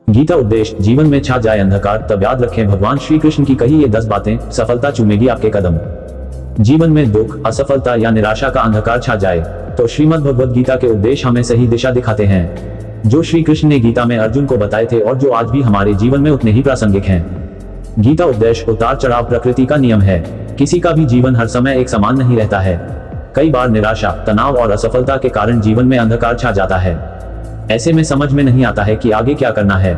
गीता उपदेश जीवन में छा जाए अंधकार तब याद रखें भगवान श्री कृष्ण की कही ये 10 बातें, सफलता चूमेगी आपके कदम। जीवन में दुख, असफलता या निराशा का अंधकार छा जाए तो श्रीमद् भगवद गीता के उपदेश हमें सही दिशा दिखाते हैं, जो श्री कृष्ण ने गीता में अर्जुन को बताए थे और जो आज भी हमारे जीवन में उतने ही प्रासंगिक हैं। गीता उपदेश उतार चढ़ाव प्रकृति का नियम है। किसी का भी जीवन हर समय एक समान नहीं रहता है। कई बार निराशा, तनाव और असफलता के कारण जीवन में अंधकार छा जाता है। ऐसे में समझ में नहीं आता है कि आगे क्या करना है।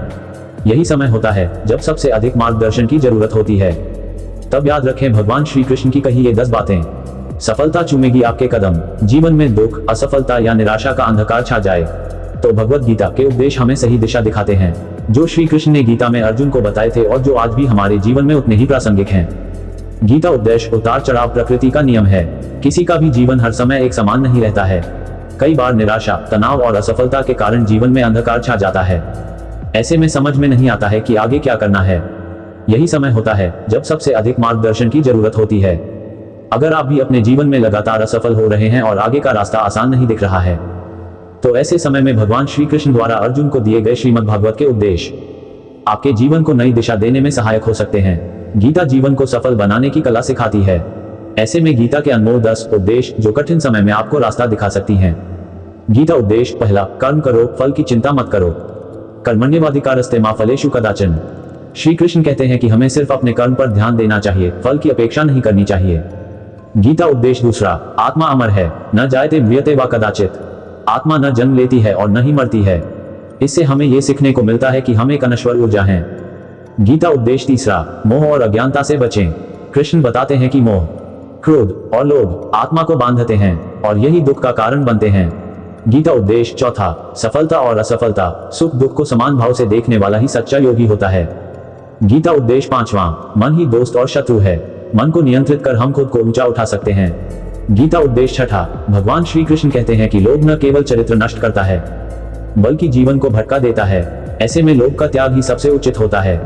यही समय होता है जब सबसे अधिक मार्गदर्शन की जरूरत होती है। तब याद रखें भगवान श्री कृष्ण की कही ये 10 बातें, सफलता चूमेगी आपके कदम। जीवन में दुख, असफलता या निराशा का अंधकार छा जाए तो भगवद गीता के उपदेश हमें सही दिशा दिखाते हैं, जो श्री कृष्ण ने गीता में अर्जुन को बताए थे और जो आज भी हमारे जीवन में उतने ही प्रासंगिक हैं। गीता उपदेश उतार चढ़ाव प्रकृति का नियम है। किसी का भी जीवन हर समय एक समान नहीं रहता है। कई बार निराशा, तनाव और असफलता के कारण जीवन में अंधकार छा जाता है। ऐसे में समझ में नहीं आता है कि आगे क्या करना है। यही समय होता है जब सबसे अधिक मार्गदर्शन की जरूरत होती है। अगर आप भी अपने जीवन में लगातार असफल हो रहे हैं और आगे का रास्ता आसान नहीं दिख रहा है, तो ऐसे समय में भगवान श्री कृष्ण द्वारा अर्जुन को दिए गए श्रीमद् भागवत के उपदेश आपके जीवन को नई दिशा देने में सहायक हो सकते हैं। गीता जीवन को सफल बनाने की कला सिखाती है। ऐसे में गीता के अनमोल 10 उपदेश जो कठिन समय में आपको रास्ता दिखा सकती हैं। गीता उपदेश पहला, कर्म करो, फल की चिंता मत करो। कर्मण्येवाधिकारस्ते मा फलेषु कदाचन। श्री कृष्ण कहते हैं कि हमें सिर्फ अपने कर्म पर ध्यान देना चाहिए, फल की अपेक्षा नहीं करनी चाहिए। गीता उपदेश दूसरा, आत्मा अमर है, न जायते म्रियते वा कदाचित। आत्मा न जन्म लेती है और न ही मरती है। इससे हमें यह सीखने को मिलता है कि हम एक अनश्वर ऊर्जा हैं। गीता उपदेश तीसरा, मोह और अज्ञानता से बचें। कृष्ण बताते हैं कि मोह, क्रोध और लोभ आत्मा को बांधते हैं और यही दुख का कारण बनते हैं। गीता उपदेश चौथा, सफलता और असफलता, सुख दुख को समान भाव से देखने वाला ही सच्चा योगी होता है। गीता उपदेश पांचवा, मन ही दोस्त और शत्रु है। मन को नियंत्रित कर हम खुद को ऊंचा उठा सकते हैं। गीता उपदेश छठा, भगवान श्री कृष्ण कहते हैं कि लोभ न केवल चरित्र नष्ट करता है बल्कि जीवन को भटका देता है। ऐसे में लोभ का त्याग ही सबसे उचित होता है।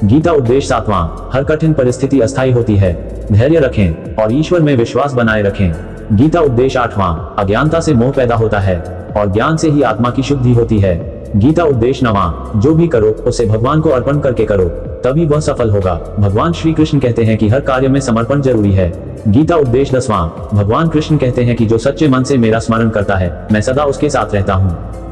गीता उपदेश सातवां, हर कठिन परिस्थिति अस्थायी होती है, धैर्य रखें और ईश्वर में विश्वास बनाए रखें। गीता उपदेश आठवां, अज्ञानता से मोह पैदा होता है और ज्ञान से ही आत्मा की शुद्धि होती है। गीता उपदेश नवां, जो भी करो उसे भगवान को अर्पण करके करो, तभी वह सफल होगा। भगवान श्री कृष्ण कहते हैं कि हर कार्य में समर्पण जरूरी है। गीता उपदेश 10वां, भगवान कृष्ण कहते हैं कि जो सच्चे मन से मेरा स्मरण करता है मैं सदा उसके साथ रहता हूँ।